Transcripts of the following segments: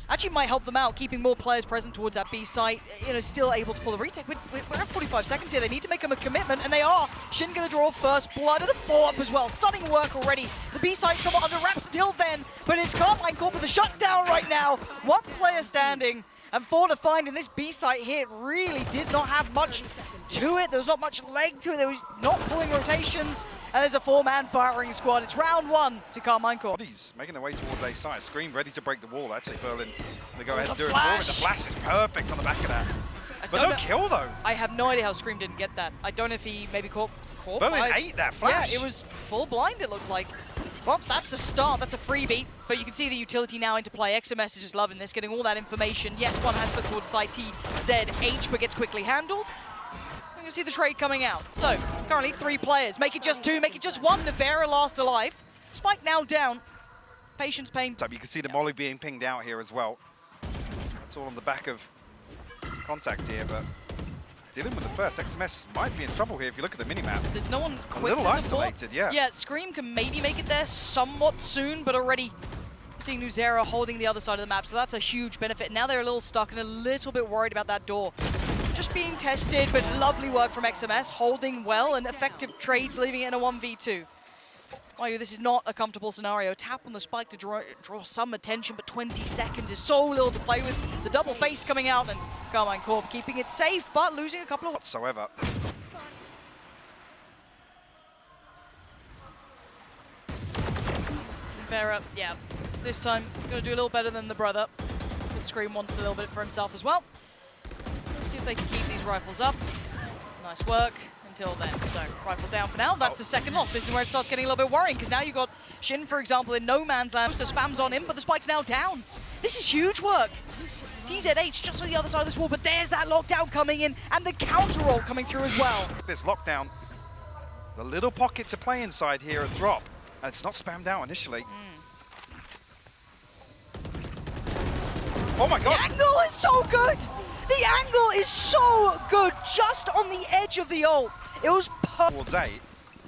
actually might help them out, keeping more players present towards that B site, you know, still able to pull the retake. We're at 45 seconds here. They need to make them a commitment, and they are. SHIN going to draw first blood, and the follow-up as well. Stunning work already. The B site somewhat under wraps until then, but it's Karmine Corp with the shutdown right now. One player standing, and 4 to find in this B site here. It really did not have much to it. There was not much leg to it. There was not pulling rotations. And there's a 4-man firing squad. It's round 1 to Karmine Corp. Bodies making their way towards A side. Scream ready to break the wall. Actually, Berlin, they go ahead and do it flash. for it. The flash is perfect on the back of that. But no kill, though. I have no idea how Scream didn't get that. I don't know if he maybe caught. Berlin ate that flash. Yeah, it was full blind, it looked like. Well, that's a start. That's a freebie. But you can see the utility now into play. XMS is just loving this, getting all that information. Yes, one has to towards side TZH, but gets quickly handled. You can see the trade coming out. So, currently 3 players. Make it just 2, make it just 1. Nivera last alive. Spike now down. Patience pain. So you can see the molly being pinged out here as well. That's all on the back of contact here, but dealing with the first. XMS might be in trouble here if you look at the minimap. There's no one quick a little to isolated, yeah. Yeah, Scream can maybe make it there somewhat soon, but already seeing Newzera holding the other side of the map, so that's a huge benefit. Now they're a little stuck and a little bit worried about that door. Just being tested, but lovely work from XMS, holding well and effective trades, leaving it in a 1v2. Mind you, this is not a comfortable scenario. Tap on the spike to draw some attention, but 20 seconds is so little to play with. The double face coming out, and Karmine Corp keeping it safe, but losing a couple of... Whatsoever. Nivera, yeah, this time gonna do a little better than the brother. But Scream wants a little bit for himself as well. Let's see if they can keep these rifles up. Nice work until then. So, rifle down for now. That's the second loss. This is where it starts getting a little bit worrying, because now you've got SHIN, for example, in no man's land. So spams on him, but the spike's now down. This is huge work. TZH just on the other side of this wall, but there's that lockdown coming in, and the counter roll coming through as well. This lockdown, the little pocket to play inside here at drop, and it's not spammed out initially. Oh my god! The angle is so good! The angle is so good, just on the edge of the ult. It was towards A.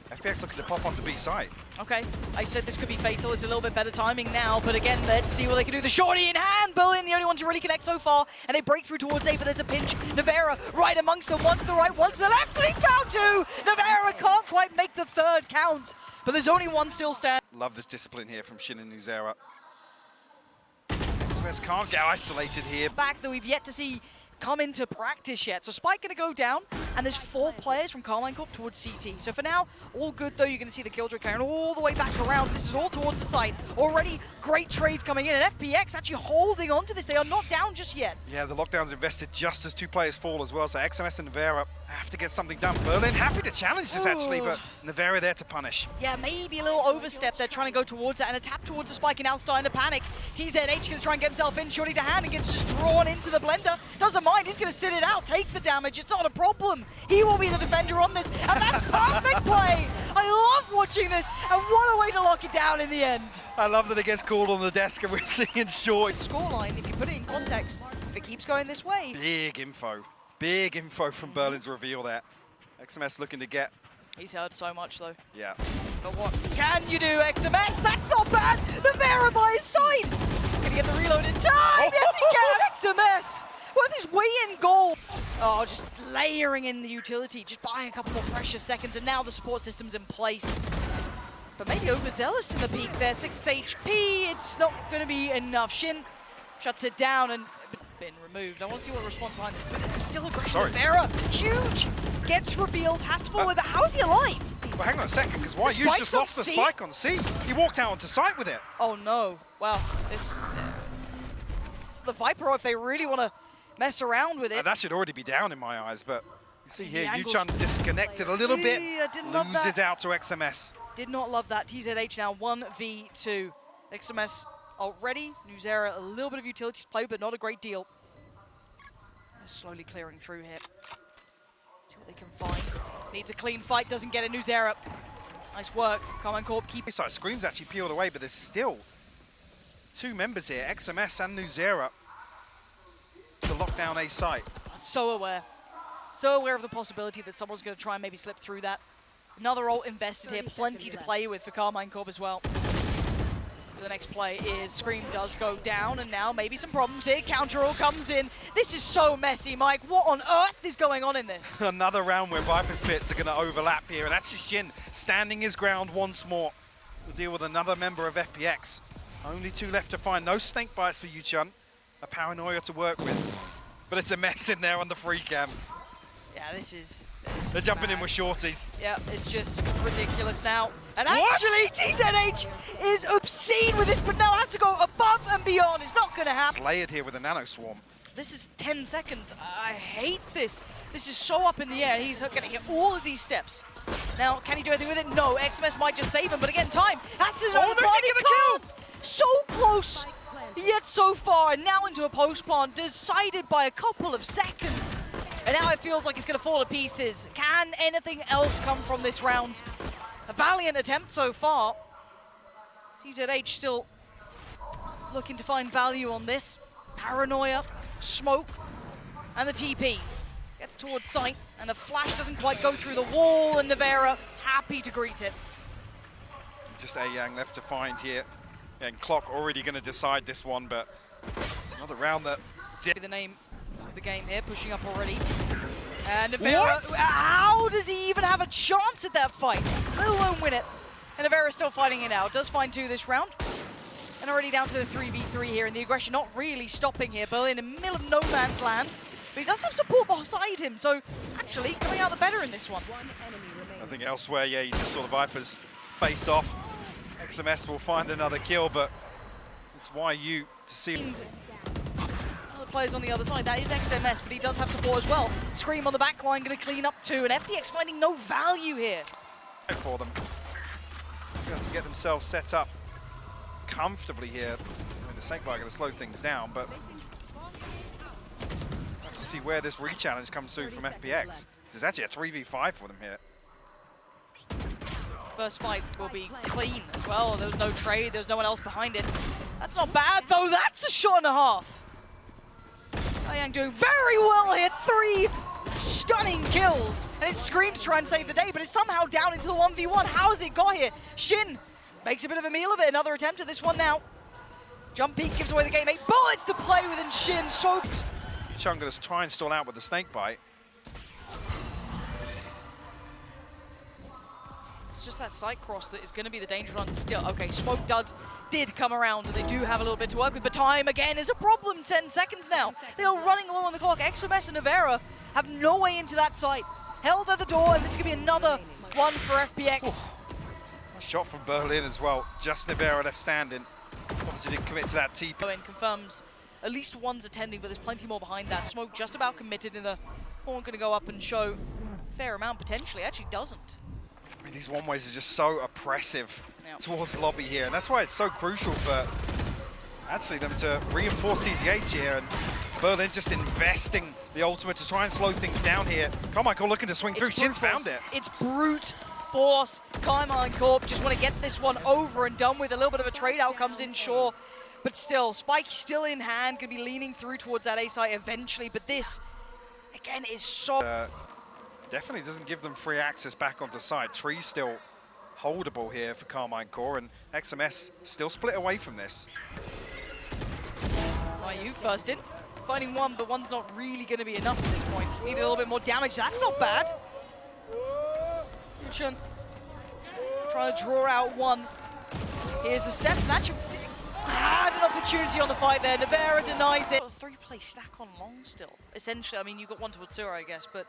FPX looking to pop onto B side. Okay, I said this could be fatal. It's a little bit better timing now, but again, let's see what they can do. The shorty in hand, Berlin, the only one to really connect so far, and they break through towards A, but there's a pinch. Nivera right amongst them, one to the right, one to the left, and he found 2! Nivera can't quite make the 3rd count, but there's only one still standing. Love this discipline here from SHIN and Newzera. XMS can't get isolated here. Back that we've yet to see come into practice yet. So Spike gonna go down, and there's 4 players from Karmine Corp towards CT. So for now, all good though. You're gonna see the Killjoy carrying all the way back around. This is all towards the site. Already great trades coming in, and FPX actually holding on to this. They are not down just yet. Yeah, the lockdown's invested just as 2 players fall as well. So XMS and Nivera have to get something done. Berlin happy to challenge this actually, but Nivera there to punish. Yeah, maybe a little overstep. They're trying to go towards that, and a tap towards the spike, and now starting to panic. TZH gonna try and get himself in, shorty to hand, and gets just drawn into the blender. Doesn't mind, he's gonna sit it out, take the damage. It's not a problem. He will be the defender on this, and that's perfect play. I love watching this, and what a way to lock it down in the end. I love that it gets called on the desk, and we're seeing short. Scoreline, if you put it in context, if it keeps going this way. Big info from Berlin's reveal there. XMS looking to get. He's heard so much though. Yeah. But what can you do, XMS? That's not bad! Nivera by his side! Gonna get the reload in time! Yes, he can! XMS! With his way-in goal! Oh, just layering in the utility, just buying a couple more precious seconds, and now the support system's in place. But maybe overzealous in the peak there. 6 HP, it's not gonna be enough. SHIN shuts it down and been removed. I want to see what response behind this. It's still a great Nivera. Huge! Gets revealed, has to fall over. How is he alive? Well, hang on a second, because YuChEn just lost the spike on C. He walked out onto site with it. Oh no. Well, this... the Viper, if they really want to mess around with it. That should already be down in my eyes, but you see here, YuChEn disconnected a little bit, loses out to XMS. Did not love that. TZH now 1v2. XMS already. Newzera, a little bit of utility play, but not a great deal. They're slowly clearing through here. See what they can find. Needs a clean fight, doesn't get it. Newzera. Nice work. Karmine Corp keep. So Scream's actually peeled away, but there's still 2 members here, XMS and Newzera, to lock down A site. So aware. So aware of the possibility that someone's going to try and maybe slip through that. Another ult invested here, plenty to play with for Karmine Corp as well. The next play is Scream does go down, and now maybe some problems here. Counter all comes in. This is so messy, Mike. What on earth is going on in this? Another round where Viper's pits are going to overlap here, and actually SHIN standing his ground once more. We'll deal with another member of FPX. Only 2 left to find. No snake bites for YuChEn. A paranoia to work with. But it's a mess in there on the free cam. Yeah, this is They're jumping bad. in with shorties. Yeah, it's just ridiculous now. And What? actually, TZH is obscene with this, but now has to go above and beyond. It's not going to It's happen. layered here with a nano swarm. This is 10 seconds. I hate this. This is so up in the air. He's going to hit all of these steps. Now, can he do anything with it? No. XMS might just save him, but again, time has to know they're taking the kill! So close, yet so far. And now into a post plant, decided by a couple of seconds. And now it feels like it's going to fall to pieces. Can anything else come from this round? A valiant attempt so far. TZH still looking to find value on this. Paranoia, smoke, and the TP. Gets towards sight, and the flash doesn't quite go through the wall, and Nivera happy to greet it. Just AAAAY left to find here. And Clock already going to decide this one, but it's another round that... The name of the game here, pushing up already. And Nivera, What? how does he even have a chance at that fight? Let alone win it. And Nivera's still fighting it out. Does find 2 this round. And already down to the 3v3 here, and the aggression not really stopping here. Berlin in the middle of no man's land. But he does have support beside him, so actually coming out the better in this one. I think elsewhere, yeah, you just saw the Vipers face off. XMS will find another kill, but it's YU to see. And other players on the other side, that is XMS, but he does have support as well. Scream on the back line, going to clean up too, and FPX finding no value here. For them. They're going to get themselves set up comfortably here. I mean, the Snakebite going to slow things down, but have to see where this re-challenge comes through from FPX. There's actually a 3v5 for them here. First fight will be clean as well. There was no trade, there was no one else behind it. That's not bad, though. That's a shot and a half. YuChEn doing very well here. 3 stunning kills. And it's Scream to try and save the day, but it's somehow down into the 1v1. How has it got here? SHIN makes a bit of a meal of it. Another attempt at this one now. Jump peek gives away the game. 8 bullets to play with, and SHIN so... YuChEn going to try and stall out with the Snakebite. It's just that side cross that is going to be the danger run still. Okay, Smoke did come around, and they do have a little bit to work with, but time again is a problem. 10 seconds now. They are running low on the clock. XMS and Nivera have no way into that site. Held at the door, and this could be another one for FPX. A shot from Berlin as well. Just Nivera left standing. Obviously didn't commit to that TP. Owen confirms at least one's attending, but there's plenty more behind that. Smoke just about committed in the horn, going to go up and show a fair amount potentially. Actually doesn't. I mean, these one-ways are just so oppressive Yeah. towards the lobby here, and that's why it's so crucial for actually them to reinforce TZH here, and Berlin just investing the ultimate to try and slow things down here. Karmine Corp looking to swing through. SHIN's found it. It's brute force. Karmine Corp just want to get this one over and done with. A little bit of a trade out comes in, sure, but still, Spike still in hand, going to be leaning through towards that A site eventually, but this, again, is so... Definitely doesn't give them free access back onto site. Tree's still holdable here for Karmine Corp, and XMS still split away from this. YU first in, finding one, but one's not really going to be enough at this point. Need a little bit more damage. That's not bad. YuChEn trying to draw out one. Here's the steps, and actually had an opportunity on the fight there. Nivera denies it. 3-play stack on long still, essentially. I mean, you got one towards Zero, I guess, but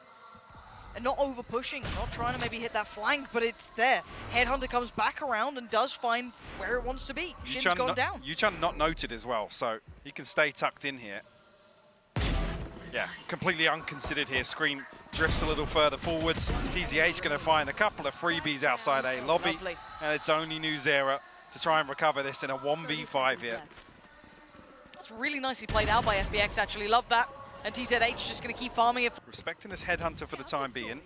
and not over pushing, not trying to maybe hit that flank, but it's there. Headhunter comes back around and does find where it wants to be. SHIN's gone down. YuChEn not noted as well, so he can stay tucked in here. Yeah, completely unconsidered here. Scream drifts a little further forwards. TZH going to find a couple of freebies outside A lobby, Lovely. and it's only Newzera to try and recover this in a 1v5 here. It's really nicely played out by FPX, actually. Love that. And TZH just going to keep farming it. Respecting this Headhunter for the time being.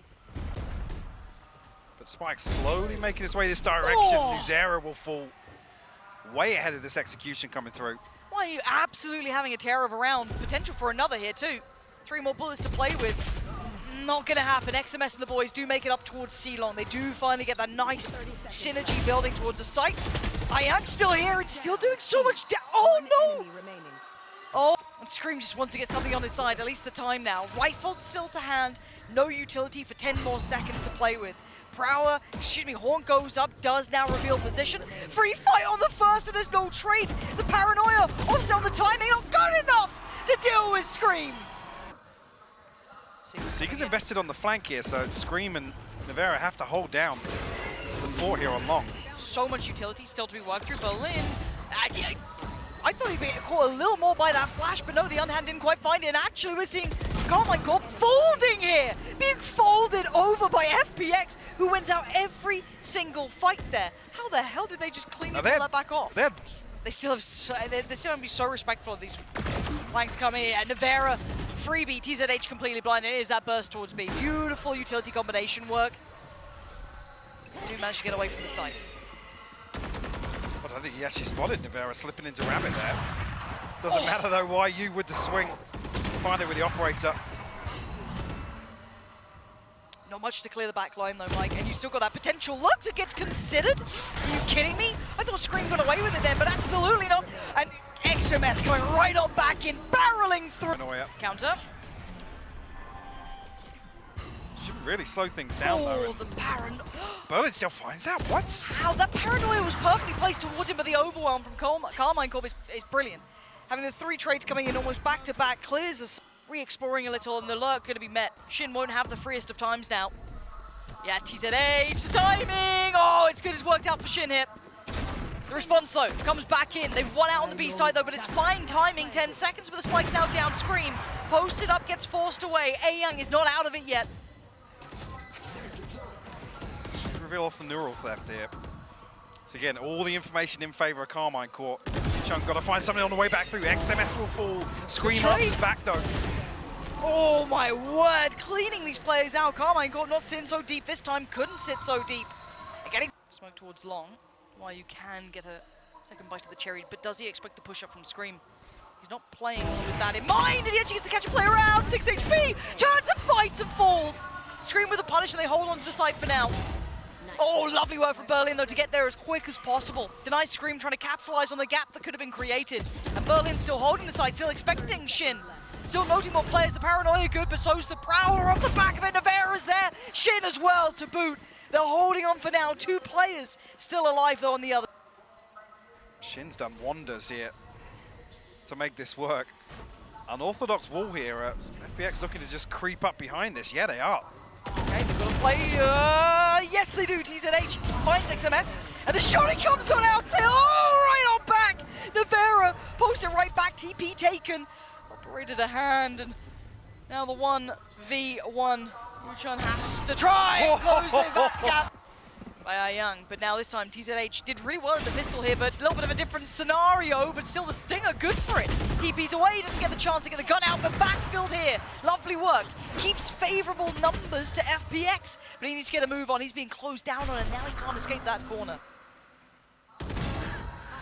But Spike's slowly making his way this direction. Oh. Newzera will fall way ahead of this execution coming through. Why are you absolutely having a tear of a round? Potential for another here too. 3 more bullets to play with. Not gonna happen. XMS and the boys do make it up towards C-Long. They do finally get that nice synergy building towards the site. YuChEn's still here and still doing so much oh no! Oh, and Scream just wants to get something on his side, at least the time now. Rifle still to hand, no utility for 10 more seconds to play with. Prowler, Horn goes up, does now reveal position. Free fight on the first and there's no trade. The paranoia, offset on the timing, not good enough to deal with Scream. Seeker's invested on the flank here, so Scream and Nivera have to hold down the fort here on long. So much utility still to be worked through. Berlin, I thought he'd be caught a little more by that flash, but no, the unhand didn't quite find it. And actually, we're seeing Karmine Corp folding here, being folded over by FPX, who wins out every single fight there. How the hell did they just cleanly pull that back off? They still have they still have to be so respectful of these flanks coming in. And Nivera, freebie, TZH completely blind. It is that burst towards B. Beautiful utility combination work. Do manage to get away from the site. But I think he actually spotted Nivera slipping into Rabbit there. Doesn't matter though, YU with the swing. Find it with the operator. Not much to clear the back line though, Mike, and you still got that potential look that gets considered. Are you kidding me? I thought Scream got away with it then, but absolutely not. And XMS going right on back in, barreling through. Counter. Should really slow things down though. The paranoia. Berlin still finds that, what? How that paranoia was perfectly placed towards him, but the overwhelm from Karmine Corp is brilliant. Having the 3 trades coming in almost back to back clears us, re-exploring a little, and the lurk going to be met. SHIN won't have the freest of times now. Yeah, TZH, the timing! Oh, it's good, it's worked out for SHIN here. The response though, comes back in. They've won out on the B side though, but it's fine timing. 10 seconds, but the spike's now down. Scream, posted up, gets forced away. AAAAY is not out of it yet. Reveal off the neural theft here. So again, all the information in favor of Karmine Corp. YuChEn got to find something on the way back through. XMS will fall. Scream answers back though. Oh my word, cleaning these players out. Karmine Corp not sitting so deep this time, couldn't sit so deep. And getting smoke towards long, while you can get a second bite of the cherry, but does he expect the push up from Scream? He's not playing with that in mind, and he actually gets to catch a player out. 6 HP, turns and fights and falls. Scream with a punish, and they hold on to the site for now. Oh, lovely work from Berlin, though, to get there as quick as possible. Denies Scream trying to capitalize on the gap that could have been created. And Berlin still holding the side, still expecting SHIN. Still noting more players. The paranoia good, but so's the Prowler off the back of it. Nivera's there. SHIN as well to boot. They're holding on for now. 2 players still alive, though, on the other. SHIN's done wonders here to make this work. Unorthodox wall here. FPX looking to just creep up behind this. Yeah, they are. Okay, they've got to play. Yes, they do. TZH finds XMS, and the shot comes on out. Right on back. Nivera posted right back. TP taken. Operated a hand, and now the 1v1. YuChEn has to try and close that gap by YuChEn, but now this time TZH did really well at the pistol here, but a little bit of a different scenario, but still the stinger good for it. TP's away, doesn't get the chance to get the gun out, but backfield here, lovely work. Keeps favorable numbers to FPX, but he needs to get a move on. He's being closed down on, and now he can't escape that corner.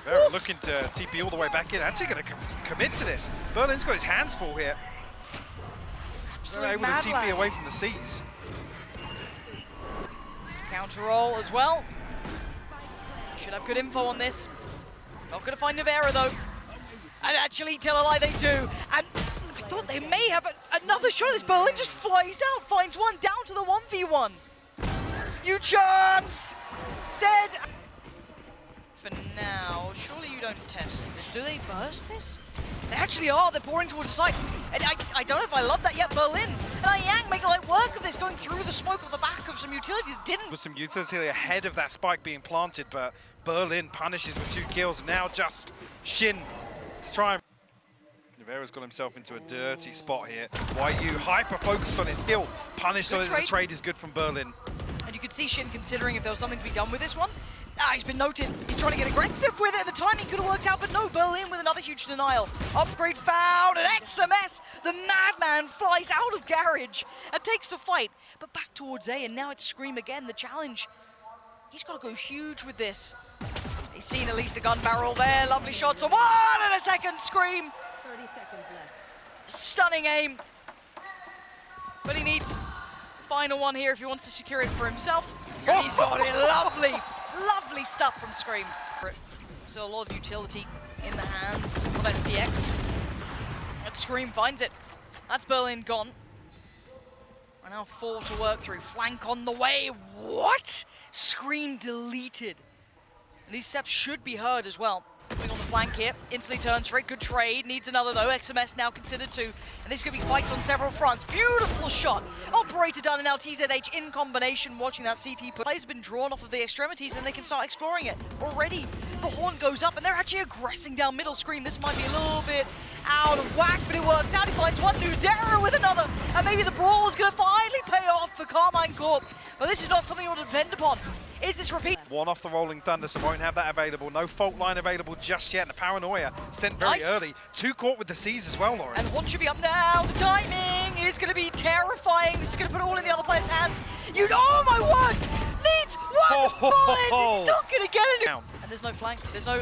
Nivera looking to TP all the way back in, actually going to commit to this. Berlin's got his hands full here. They're able to TP away from the C's. Counter roll as well. Should have good info on this. Not going to find Nivera though. And actually, tell a lie, they do. And I thought they may have another shot. This Berlin just flies out, finds one down to the 1v1. YuChEn's dead. For now, surely you don't test this. Do they burst this? They actually are. They're pouring towards the site. And I don't know if I love that yet. Berlin and YuChEn making light work of this, going through the smoke off the back of some utility that didn't. With some utility ahead of that spike being planted, but Berlin punishes with 2 kills. Now just SHIN to try and... Nivera's got himself into a dirty spot here. YU hyper-focused on it, still punished on it. The trade is good from Berlin. And you could see SHIN considering if there was something to be done with this one. He's been noted. He's trying to get aggressive with it. The timing could have worked out, but no, Berlin with another huge denial. Upgrade found, and XMS, the madman, flies out of garage and takes the fight. But back towards A, and now it's Scream again, the challenge. He's got to go huge with this. He's seen at least a gun barrel there. Lovely shots on 1 and a second. Scream. 30 seconds left. Stunning aim. But he needs final one here if he wants to secure it for himself. And he's got it. Lovely, lovely stuff from Scream. So a lot of utility in the hands of FPX. And Scream finds it. That's Berlin gone. And now 4 to work through. Flank on the way. What? Scream deleted. And these steps should be heard as well. Moving on the flank here. Instantly turns for it. Good trade. Needs another though. XMS now considered 2. And this is going to be fights on several fronts. Beautiful shot. Operator done, and now TZH in combination watching that CT. Players have been drawn off of the extremities and they can start exploring it. Already the horn goes up and they're actually aggressing down middle. Screen. This might be a little bit out of whack, but it works out. He finds one, Newzera with another. And maybe the brawl is going to finally pay off for Karmine Corp. But this is not something you want to depend upon. Is this repeat? One off the Rolling Thunder, so won't have that available. No fault line available just yet. And the Paranoia sent very early. 2 caught with the C's as well, Lauren. And one should be up now. The timing is going to be terrifying. This is going to put it all in the other player's hands. Oh my word! Needs one bullet! It's not going to get it. And there's no flank. There's no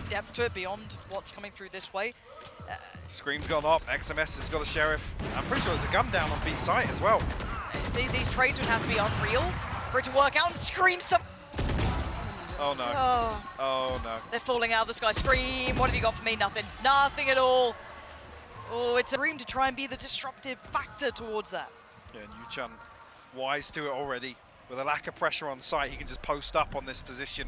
depth to it beyond what's coming through this way. Scream's gone up. XMS has got a Sheriff. I'm pretty sure there's a gun down on B site as well. These trades would have to be unreal for it to work out. And Scream some. Oh no. Oh no. They're falling out of the sky. Scream, what have you got for me? Nothing. Nothing at all. Oh, it's a Scream to try and be the disruptive factor towards that. Yeah, and YuChEn wise to it already. With a lack of pressure on site, he can just post up on this position.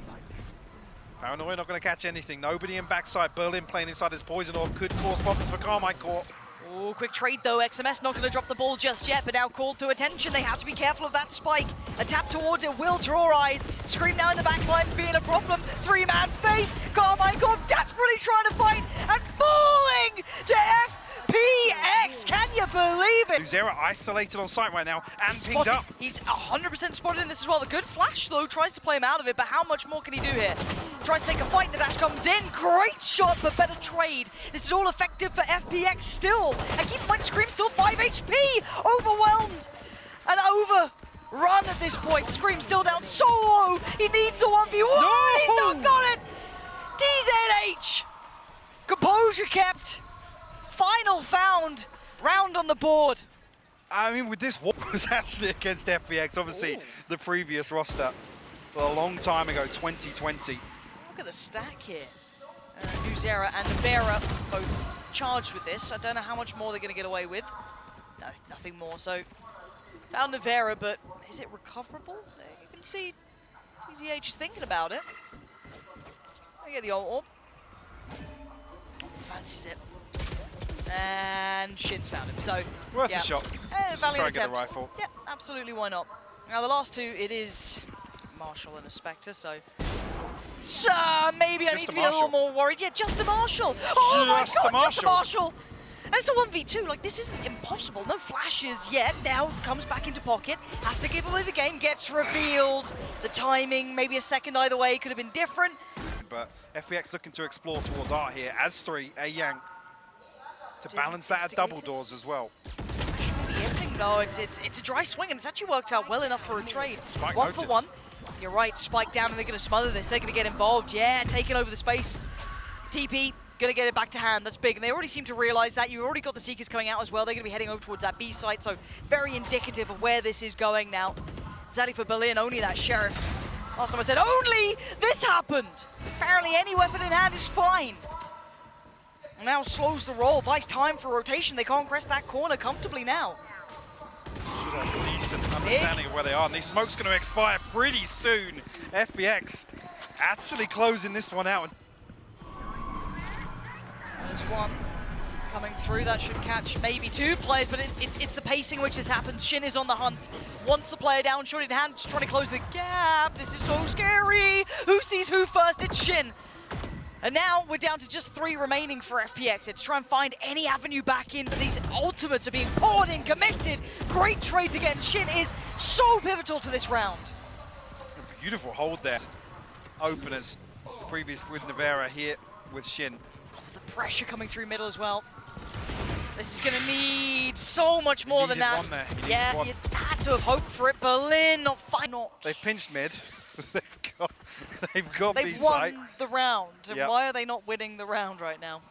Paranoia not going to catch anything. Nobody in backside. Berlin playing inside his poison orb could cause problems for Karmine Corp. Oh, quick trade though. XMS not going to drop the ball just yet, but now called to attention. They have to be careful of that spike. A tap towards it will draw eyes. Scream now in the back line's being a problem. 3-man face. Karmine Corp desperately trying to fight and falling to FPX. Can you believe it? Newzera isolated on site right now and pinged up. He's 100% spotted in this as well. The good flash though tries to play him out of it, but how much more can he do here? Tries to take a fight, the dash comes in. Great shot, but better trade. This is all effective for FPX still. And keep in mind, Scream still 5 HP. Overwhelmed and overrun at this point. Scream still down so low. He needs the 1v1. No! He's not got it. TZH. Composure kept. Final found. Round on the board. I mean, with this, what was actually against FPX? Obviously, the previous roster, well, a long time ago, 2020. Look at the stack here. Newzera and Nivera both charged with this. I don't know how much more they're going to get away with. No, nothing more. So, found Nivera, but is it recoverable? You can see TZH is thinking about it. I get the old orb. Fancies it. And SHIN's found him. So, worth a shot. Valiant try attempt. and get a rifle. Yeah, absolutely. Why not? Now, the last 2, it is Marshall and a Spectre, so maybe I need to be a little more worried. Yeah, just a Marshall. Oh my god, just a Marshall. And it's a 1v2. Like, this isn't impossible. No flashes yet. Now comes back into pocket. Has to give away the game. Gets revealed. The timing, maybe a second either way, could have been different. But FPX looking to explore towards Art here. As 3, AAAAY to balance that at double doors as well. No, it's a dry swing, and it's actually worked out well enough for a trade. Spike 1 noted. for 1. You're right, spike down, and they're going to smother this. They're going to get involved. Yeah, taking over the space. TP, going to get it back to hand. That's big, and they already seem to realize that. You already got the Seekers coming out as well. They're going to be heading over towards that B site, so very indicative of where this is going now. Zaddy for Berlin, only that Sheriff. Last time I said, only this happened. Apparently any weapon in hand is fine. And now slows the roll, buys time for rotation. They can't crest that corner comfortably now. Should have a decent understanding of where they are. And these smoke's going to expire pretty soon. FPX actually closing this one out. There's one coming through. That should catch maybe 2 players, but it's the pacing which has happened. SHIN is on the hunt. Wants the player down, shot in hand, just trying to close the gap. This is so scary. Who sees who first? It's SHIN. And now we're down to just 3 remaining for FPX. It's try and find any avenue back in, but these ultimates are being poured in, committed. Great trades again. SHIN is so pivotal to this round. A beautiful hold there. Openers, previous with Nivera, here with SHIN. The pressure coming through middle as well. This is going to need so much more than that. One there. Yeah, you had to have hoped for it. Berlin, not final. They've pinched mid. They've got They've B-site. won the round. And yep. Why are they not winning the round right now?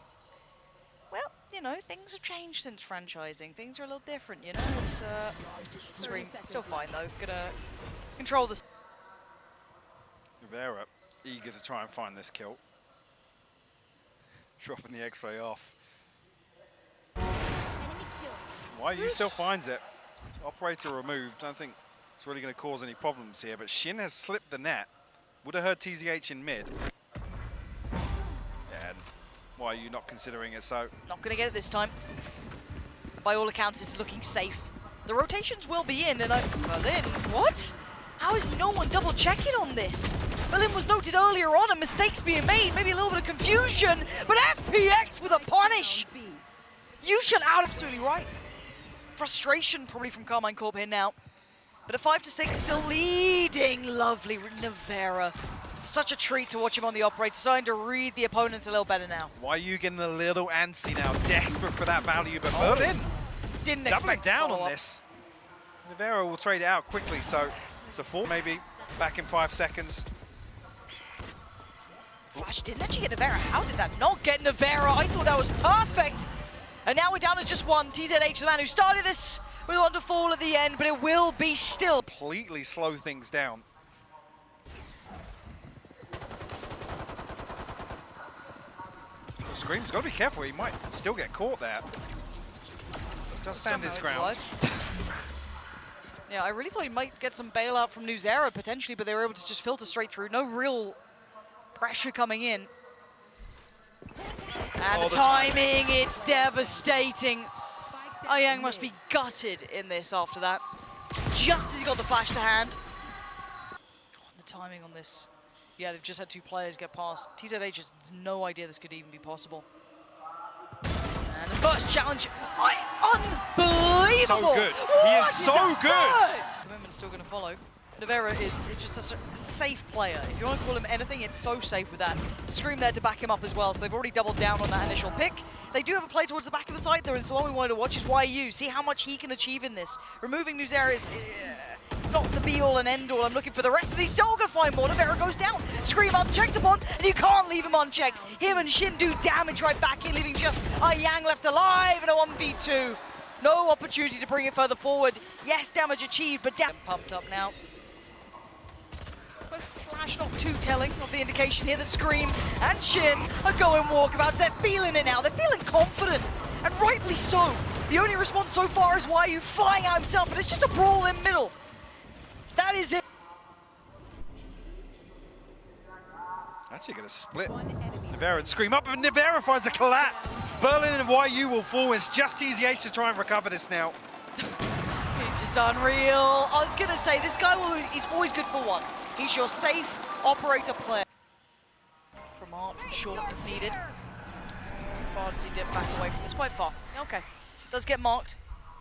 Well, you know, things have changed since franchising. Things are a little different, you know. It's Scream still fine though. Gonna control this. Nivera eager to try and find this kill. Dropping the X-ray off. YU still finds it. Operator removed. Don't think it's really going to cause any problems here, but SHIN has slipped the net. Would have heard TZH in mid. Yeah, and YU not considering it, so. Not going to get it this time. By all accounts, it's looking safe. The rotations will be in, and Berlin, what? How is no one double checking on this? Berlin was noted earlier on, and mistakes being made, maybe a little bit of confusion, but FPX with a punish. YuChEn out, absolutely right. Frustration probably from Karmine Corp here now. But at 5-6, still leading. Lovely Nivera. Such a treat to watch him on the operator, starting to read the opponents a little better now. YU getting a little antsy now, desperate for that value, but Berlin didn't doubling expect down on this. Nivera will trade it out quickly, so 4 maybe back in 5 seconds. Flash didn't actually get Nivera. How did that not get Nivera? I thought that was perfect. And now we're down to just one. TZH, the man who started this, will want to fall at the end, but it will be still. Completely slow things down. Scream's got to be careful. He might still get caught there. Just stand his ground. Yeah, I really thought he might get some bailout from Newzera potentially, but they were able to just filter straight through. No real pressure coming in. And the timing, it's devastating. YuChEn must be gutted in this after that. Just as he got the flash to hand. God, the timing on this. Yeah, they've just had 2 players get past. TZH has no idea this could even be possible. And the first challenge, unbelievable! So good. He is so good! Commitment's still going to follow. Nivera is just a safe player. If you want to call him anything, it's so safe with that. Scream there to back him up as well, so they've already doubled down on that initial pick. They do have a play towards the back of the site though, and so what we wanted to watch is YU, see how much he can achieve in this. Removing Newzera is it's not the be-all and end-all. I'm looking for the rest, and he's still going to find more. Nivera goes down. Scream unchecked upon, and you can't leave him unchecked. Him and SHIN do damage right back here, leaving just YuChEn left alive in a 1v2. No opportunity to bring it further forward. Yes, damage achieved, but pumped up now. Flash not too telling of the indication here that Scream and SHIN are going walkabouts. They're feeling it now. They're feeling confident, and rightly so. The only response so far is YU flying out himself, but it's just a brawl in middle. That is it. Actually going to split Nivera and Scream up, and Nivera finds a collat. Berlin and YU will fall. It's just TZH to try and recover this now. He's just unreal. I was going to say, this guy he's always good for one. He's your safe operator player. From Art, from short if needed. How far does he dip back away from this? Quite far. Okay. Does get marked.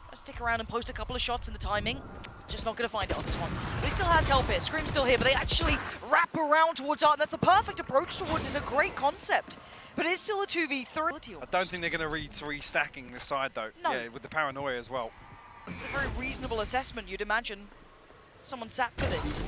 I'll stick around and post a couple of shots in the timing. Just not going to find it on this one. But he still has help here. Scream's still here, but they actually wrap around towards Art. And that's the perfect approach towards it. It's a great concept. But it's still a 2v3. I don't think they're going to read 3 stacking this side, though. No. Yeah, with the paranoia as well. It's a very reasonable assessment, you'd imagine. Someone sat for this.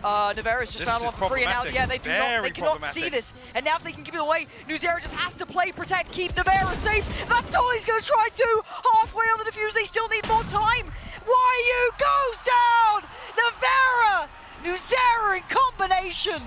Nivera's just found one for free, and now, yeah, they cannot see this. And now if they can give it away, Newzera just has to play, protect, keep Nivera safe. That's all he's going to try to do. Halfway on the defuse, they still need more time. YU goes down! Nivera! Newzera in combination!